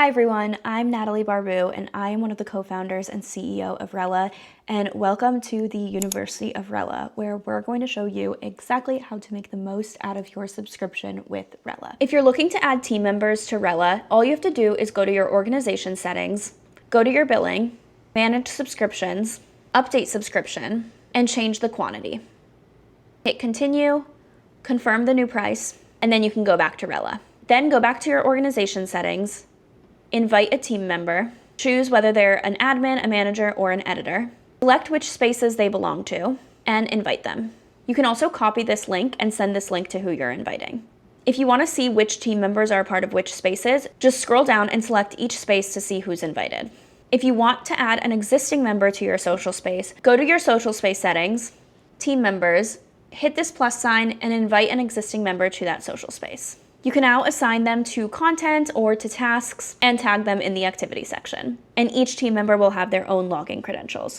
Hi everyone, I'm Natalie Barbu and I am one of the co-founders and CEO of Rella, and welcome to the University of Rella, where we're going to show you exactly how to make the most out of your subscription with Rella. If you're looking to add team members to Rella, all you have to do is go to your organization settings, go to your billing, manage subscriptions, update subscription, and change the quantity. Hit continue, confirm the new price, and then you can go back to Rella. Then go back to your organization settings, invite a team member, choose whether they're an admin, a manager, or an editor, select which spaces they belong to, and invite them. You can also copy this link and send this link to who you're inviting. If you want to see which team members are a part of which spaces, just scroll down and select each space to see who's invited. If you want to add an existing member to your social space, go to your social space settings, team members, hit this plus sign, and invite an existing member to that social space. You can now assign them to content or to tasks and tag them in the activity section. And each team member will have their own login credentials.